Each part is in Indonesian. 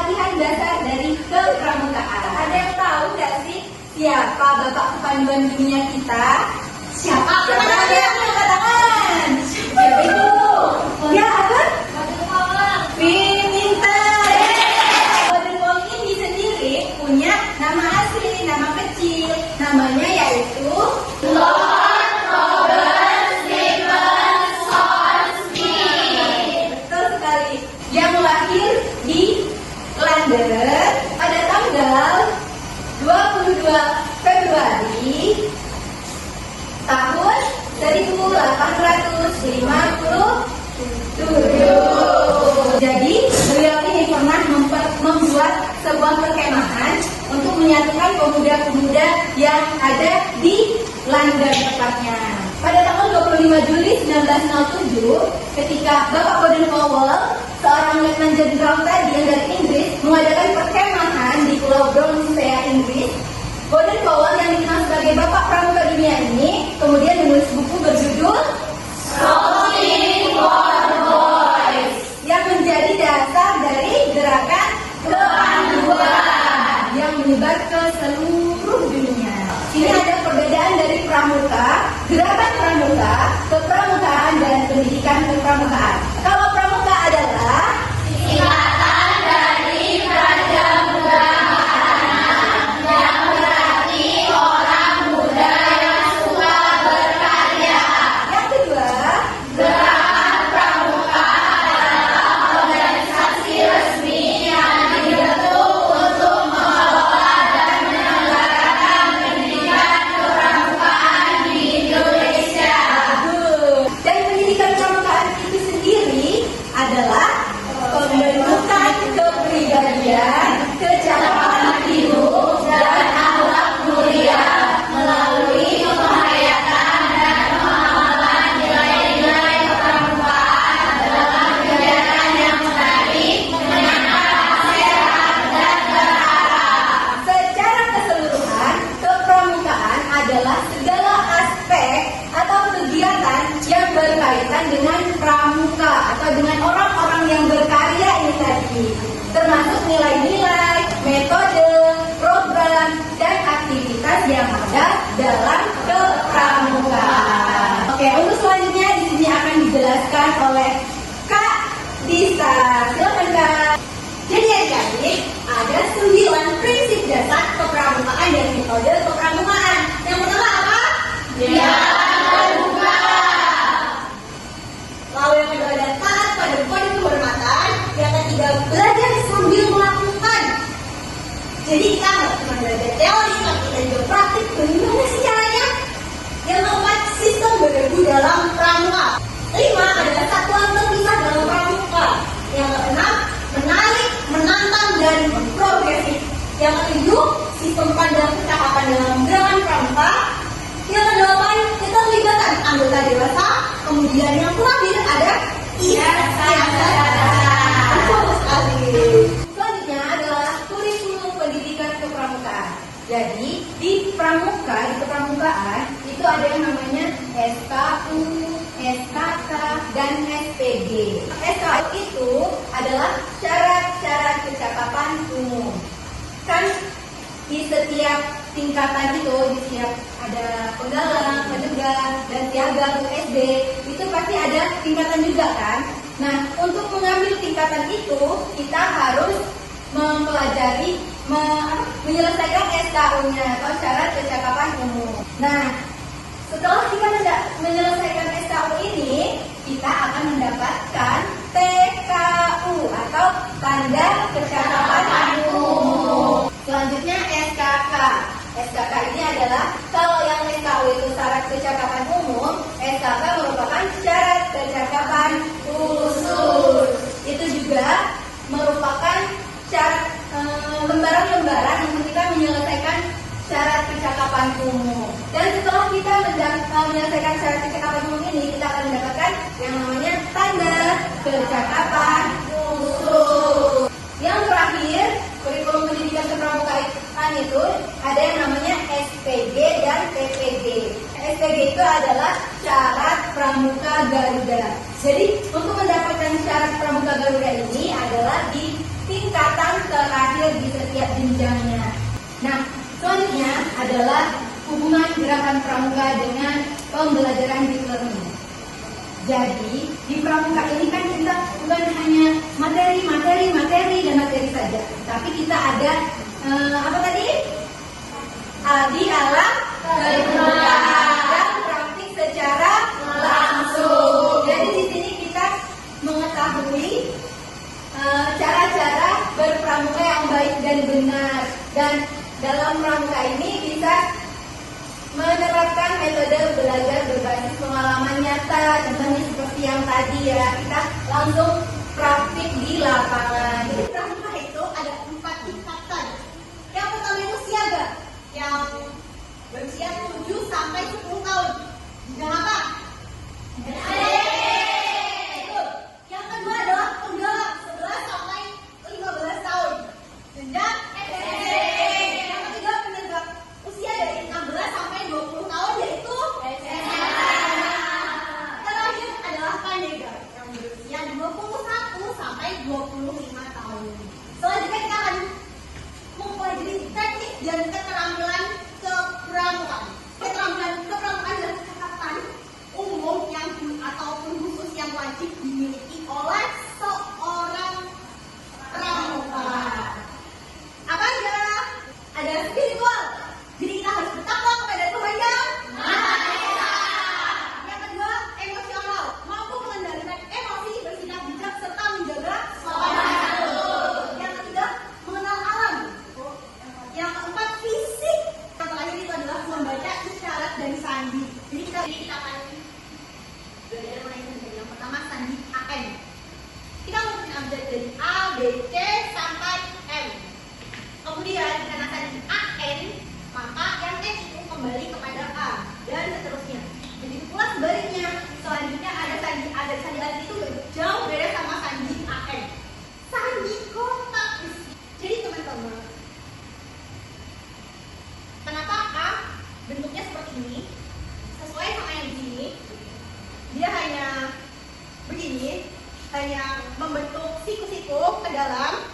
latihan dasar dari kepramukaan. Ada yang tahu nggak sih siapa Bapak Kepanduan Dunia kita? Siapa? Siapa dia? Angkat tangan. Siapa itu? Ya, apa? Pinter. Golden Ball ini sendiri punya nama asli, nama kecil. Namanya yaitu Lord Robert Stephenson Smith. Betul sekali. Yang lahir di London pada tanggal 22 Februari tahun 1857. Jadi beliau ini pernah membuat sebuah perkemahan untuk menyatukan pemuda-pemuda yang ada di London tepatnya. Pada tanggal 25 Juli 1907, ketika Bapak Baden-Powell, seorang letnan jenderal tadi yang dari Inggris, mengadakan perkemahan di Pulau Brownsea, Inggris, Baden-Powell yang dikenal sebagai Bapak Pramuka Dunia ini kemudian menulis buku berjudul Scouting for Boys yang menjadi dasar dari gerakan kepanduan yang menyebar ke seluruh dunia. Ini ada perbedaan dari pramuka, gerakan pramuka, kepramukaan, dan pendidikan kepramukaan. Kalau pramuka adalah singkatan dari Praja Muda yang berarti orang muda yang suka berkarya. Yang kedua, gerakan pramuka adalah organisasi resmi yang dibentuk untuk mengelola dan menyelenggarakan pendidikan kepramukaan di Indonesia. Dan pendidikan kepramukaan itu sendiri adalah pembentukan kepribadian, kecakapan hidup, dan akhlak mulia melalui penghayatan dan pemahaman nilai-nilai kepramukaan dalam kegiatan yang menarik, menyenangkan, sehat, dan terarah. Secara keseluruhan, kepramukaan adalah segala aspek atau kegiatan yang berkaitan dengan pramuka atau dengan orang-orang yang berkarya ini tadi, termasuk nilai-nilai, metode, program, dan aktivitas yang ada dalam kepramukaan. Oke, untuk selanjutnya di sini akan dijelaskan oleh Kak Disa. Silakan Kak. Jadi adik-adik, ada 9 prinsip dasar kepramukaan dan metode kepramukaan. Yang pertama apa? Pramuka. Lalu yang kedua ada taat pada kode kehormatan. Yang ketiga belajar sambil melakukan. Jadi kita nggak cuma belajar teori, tapi kita juga praktik. Bagaimana sih caranya? Yang keempat, sistem berlaku dalam pramuka. 5 adalah satuan terpisah dalam pramuka. Yang keenam, menarik, menantang, dan progresif. Yang ketujuh, sistem pandang kecakapan dalam gerakan pramuka. Yang kedelapan, keterlibatan anggota dewasa. Kemudian yang terakhir ada betul sekali. Selanjutnya adalah kurikulum pendidikan kepramukaan. Jadi di pramuka, di kepramukaan itu ada yang namanya SKU, SKK, dan SPG. SKU itu adalah syarat-syarat kecakapan umum. Kan di setiap tingkatan itu, di setiap ada penggalang, penegak, dan piagam SD, itu pasti ada tingkatan juga kan? Nah, untuk mengambil tingkatan itu, kita harus mempelajari, menyelesaikan SKU-nya atau syarat kecakapan umum. Nah, setelah kita menyelesaikan SKU ini, kita akan mendapatkan TKU atau tanda kecakapan umum. Selanjutnya SKK. SKK ini adalah kalau yang SKU itu syarat kecakapan umum, SKK merupakan syarat kecakapan khusus. Itu juga merupakan syarat lembaran-lembaran untuk kita menyelesaikan syarat kecakapan umum. Dan setelah kita menyelesaikan syarat kecakapan umum ini, kita akan mendapatkan yang namanya tanda kecakapan khusus. Yang terakhir, kurikulum pendidikan kepramukaan itu ada yang namanya SPG dan PPG. SPG itu adalah syarat pramuka Garuda. Jadi untuk mendapatkan syarat pramuka Garuda ini adalah di tingkatan terakhir di setiap jenjangnya. Nah, selanjutnya adalah hubungan gerakan pramuka dengan pembelajaran deep learning. Jadi, di pramuka ini kan kita bukan hanya materi saja, tapi kita ada apa tadi? Di alam permukaan dan praktik secara langsung. Jadi di sini kita mengetahui cara-cara berpramuka yang baik dan benar, dan dalam pramuka ini bisa menerapkan metode belajar berbasis pengalaman nyata. Contohnya seperti yang tadi ya, kita langsung praktik di lapangan. Jadi pramuka itu ada 4 tingkatan. Yang pertama itu siaga, yang berusia 7 sampai 10 tahun. Jenjang apa? Yang kedua adalah penggerak 11 sampai 15 tahun. Jenjang yang ketiga penegak usia dari 16 sampai 20 tahun, yaitu terakhir adalah pandega yang berusia 21 sampai 25 tahun. Selanjutnya kita akan mempelajari teknik dan keterampilan kepramukaan. Keterampilan kepramukaan adalah catatan umum yang ataupun khusus yang wajib dimiliki oleh seorang pramuka. Apa aja? Ada spiritual. Jadi kita harus bertakwa kepada Tuhan Yang Maha Esa. Yang kedua, emosional, mampu mengendalikan emosi, bersikap bijak serta menjaga sopan. Yang ketiga, mengenal alam. Yang keempat, fisik. Yang terakhir itu adalah membaca isyarat dan sandi. Jadi kita akan belajar mengenai sandi. Yang pertama, sandi AM. Kita menggunakan abjad dari A, B, C sampai M. Kemudian karena sandi AN, maka yang N itu kembali kepada A dan seterusnya. Jadi pula sebaliknya, selanjutnya ada sandi A dan sandi A itu jauh beda sama sandi AN. Sandi kotak isi. Jadi teman-teman, kenapa A bentuknya seperti ini? Sesuai sama yang di sini, dia hanya begini, hanya membentuk siku-siku ke dalam.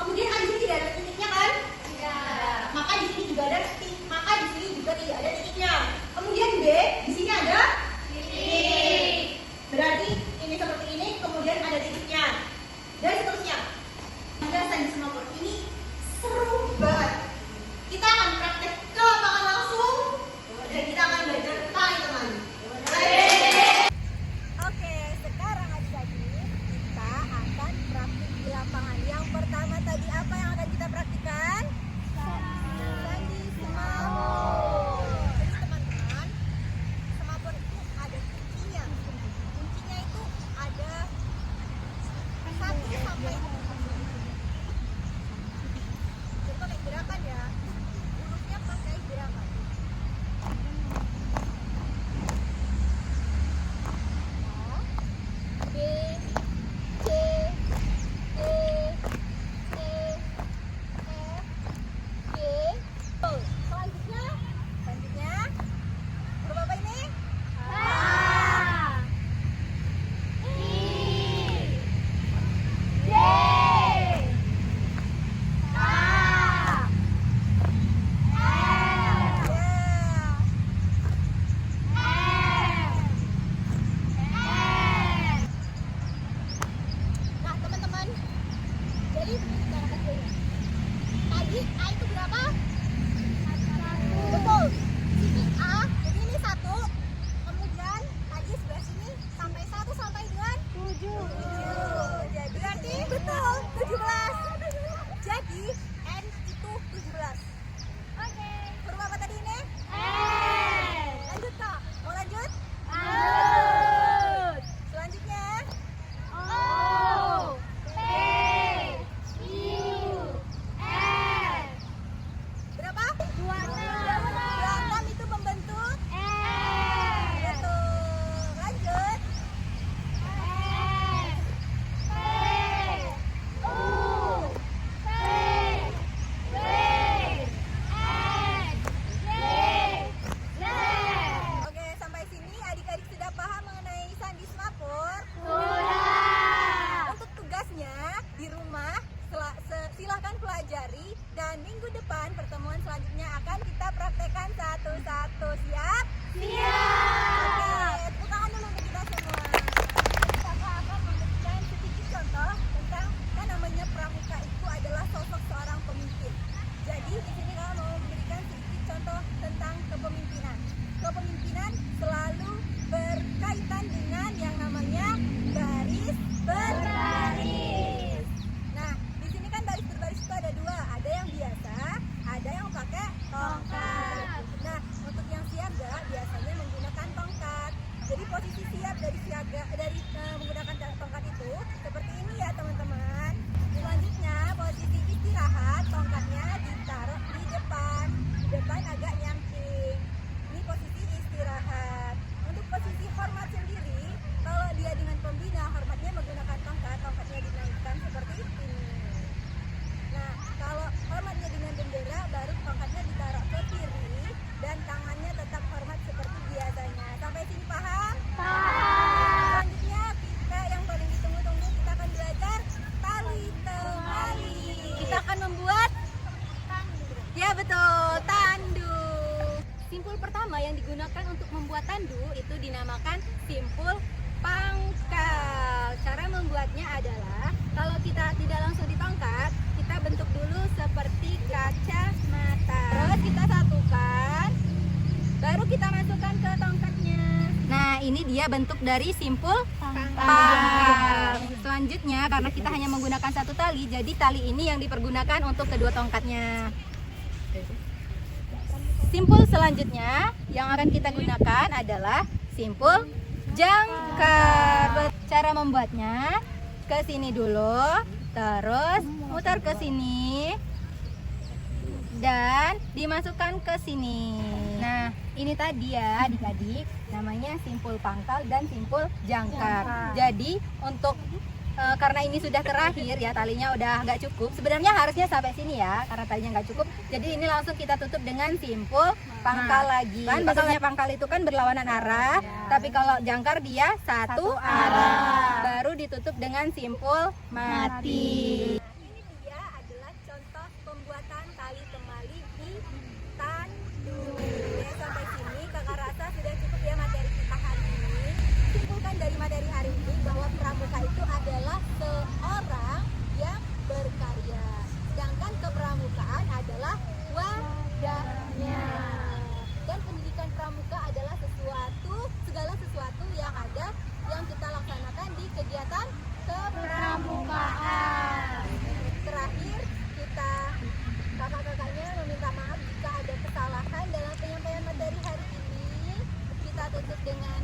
Kemudian di sini tidak ada titiknya kan? Tidak. Maka di sini juga ada titik. Maka di sini juga tidak ada titiknya. Kemudian B, di sini ada titik. Berarti ini seperti ini, kemudian ada titiknya. Dan seterusnya. Ada sandi snowboard ini seru banget. Kita akan praktek ke lapangan langsung dan kita akan belajar tali teman. Oke, sekarang adik-adik kita akan praktik di lapangan. Yang pertama tadi apa yang akan kita praktikkan? Sandi snowboard. Jadi teman-teman, posisi siap dari siaga menggunakan tongkat itu seperti ini ya teman-teman. Selanjutnya posisi istirahat, tongkatnya ditaruh di depan agak nyangking. Ini posisi istirahat. Untuk posisi hormat sendiri, kalau dia dengan pembina, hormatnya menggunakan tongkatnya dinaikkan seperti ini. Nah, kalau hormatnya dengan bendera, baru tongkatnya ditaruh ke kiri dan tangannya tetap hormat seperti biasanya. Sampai sini paham? Paham. Selanjutnya kita yang paling ditunggu-tunggu, kita akan belajar tali temali. Kita akan membuat ya betul, tandu. Simpul pertama yang digunakan untuk membuat tandu itu dinamakan simpul pangkal. Cara membuatnya adalah kalau kita tidak langsung dipangkat, kita bentuk dulu seperti kacamata. Terus kita satukan, baru kita masukkan ke tongkatnya. Nah, ini dia bentuk dari simpul pangkal. Selanjutnya, karena kita hanya menggunakan satu tali, jadi tali ini yang dipergunakan untuk kedua tongkatnya. Simpul selanjutnya yang akan kita gunakan adalah simpul jangkar. Cara membuatnya, ke sini dulu, terus mutar ke sini dan dimasukkan ke sini. Nah, ini tadi ya adik-adik, namanya simpul pangkal dan simpul jangkar. Jadi untuk karena ini sudah terakhir ya, talinya udah nggak cukup. Sebenarnya harusnya sampai sini ya, karena talinya nggak cukup. Jadi ini langsung kita tutup dengan simpul pangkal lagi. Kan maksudnya pangkal itu kan berlawanan arah, tapi kalau jangkar dia satu arah. Baru ditutup dengan simpul mati. Ini dia adalah contoh pembuatan tali temali di tandu. Ya, sampai sini kakak rasa sudah cukup ya materi kita hari ini. Simpulkan dari materi hari ini bahwa pramuka itu adalah seorang yang berkarya, sedangkan kepramukaan adalah wadahnya. Dan pendidikan pramuka adalah segala sesuatu yang ada yang kita laksanakan di kegiatan kepramukaan. Terakhir, kakak-kakaknya meminta maaf jika ada kesalahan dalam penyampaian materi hari ini. Kita tutup dengan